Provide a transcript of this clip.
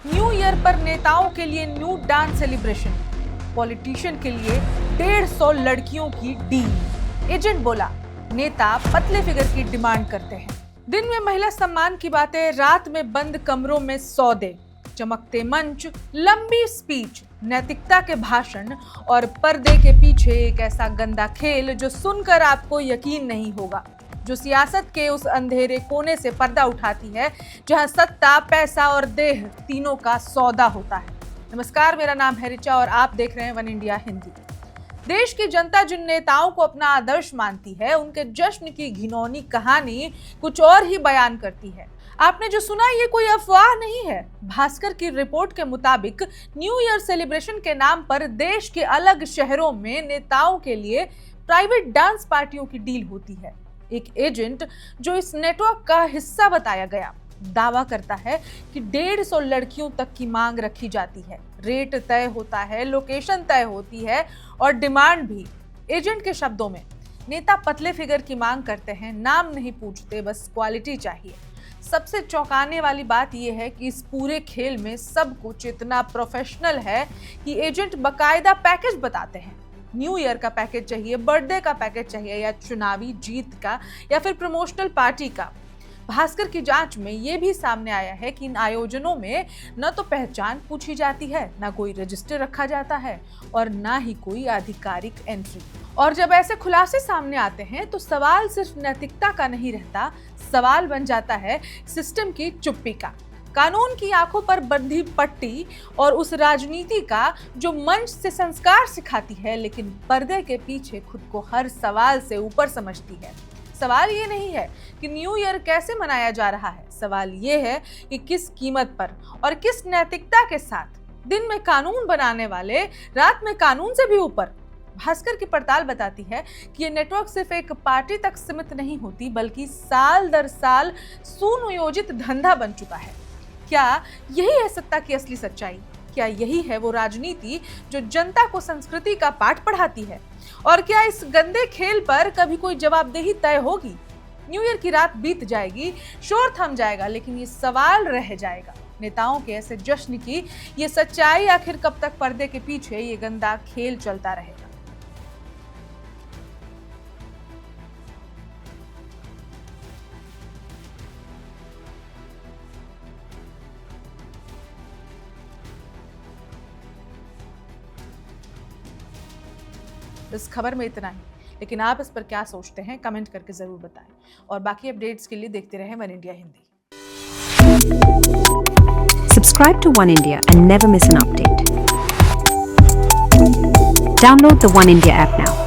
New year पर नेताओं के लिए न्यू डांस सेलिब्रेशन, पॉलिटिशियन के लिए 150 लड़कियों की डील। एजेंट बोला नेता पतले फिगर की डिमांड करते हैं। दिन में महिला सम्मान की बातें, रात में बंद कमरों में सौदे, चमकते मंच, लंबी स्पीच, नैतिकता के भाषण और पर्दे के पीछे एक ऐसा गंदा खेल जो सुनकर आपको यकीन नहीं होगा, जो सियासत के उस अंधेरे कोने से पर्दा उठाती है जहां सत्ता, पैसा और देह तीनों का सौदा होता है। नमस्कार, मेरा नाम है ऋचा और आप देख रहे हैं वन इंडिया हिंदी। देश की जनता जिन नेताओं को अपना आदर्श मानती है, उनके जश्न की घिनौनी कहानी कुछ और ही बयान करती है। आपने जो सुना ये कोई अफवाह नहीं है। भास्कर की रिपोर्ट के मुताबिक न्यू ईयर सेलिब्रेशन के नाम पर देश के अलग शहरों में नेताओं के लिए प्राइवेट डांस पार्टियों की डील होती है। एक एजेंट जो इस नेटवर्क का हिस्सा बताया गया दावा करता है कि 150 लड़कियों तक की मांग रखी जाती है, रेट तय होता है, लोकेशन तय होती है और डिमांड भी। एजेंट के शब्दों में नेता पतले फिगर की मांग करते हैं, नाम नहीं पूछते, बस क्वालिटी चाहिए। सबसे चौंकाने वाली बात यह है कि इस पूरे खेल में सब कुछ इतना प्रोफेशनल है कि एजेंट बकायदा पैकेज बताते हैं। न्यू ईयर का पैकेज चाहिए, बर्थडे का पैकेज चाहिए, या चुनावी जीत का, या फिर प्रमोशनल पार्टी का। भास्कर की जांच में यह भी सामने आया है कि इन आयोजनों में न तो पहचान पूछी जाती है, न कोई रजिस्टर रखा जाता है और न ही कोई आधिकारिक एंट्री। और जब ऐसे खुलासे सामने आते हैं तो सवाल सिर्फ नैतिकता का नहीं रहता, सवाल बन जाता है सिस्टम की चुप्पी का, कानून की आंखों पर बंधी पट्टी और उस राजनीति का जो मंच से संस्कार सिखाती है लेकिन पर्दे के पीछे खुद को हर सवाल से ऊपर समझती है। सवाल ये नहीं है कि न्यू ईयर कैसे मनाया जा रहा है, सवाल ये है कि किस कीमत पर और किस नैतिकता के साथ। दिन में कानून बनाने वाले रात में कानून से भी ऊपर। भास्कर की पड़ताल बताती है कि ये नेटवर्क सिर्फ एक पार्टी तक सीमित नहीं होती, बल्कि साल दर साल सुनियोजित धंधा बन चुका है। क्या यही है सत्ता की असली सच्चाई? क्या यही है वो राजनीति जो जनता को संस्कृति का पाठ पढ़ाती है? और क्या इस गंदे खेल पर कभी कोई जवाबदेही तय होगी? न्यू ईयर की रात बीत जाएगी, शोर थम जाएगा, लेकिन ये सवाल रह जाएगा, नेताओं के ऐसे जश्न की ये सच्चाई आखिर कब तक पर्दे के पीछे ये गंदा खेल चलता रहेगा? इस खबर में इतना ही, लेकिन आप इस पर क्या सोचते हैं कमेंट करके जरूर बताएं और बाकी अपडेट्स के लिए देखते रहें one India Hindi. Subscribe to One India and never miss an update. Download the One India app now.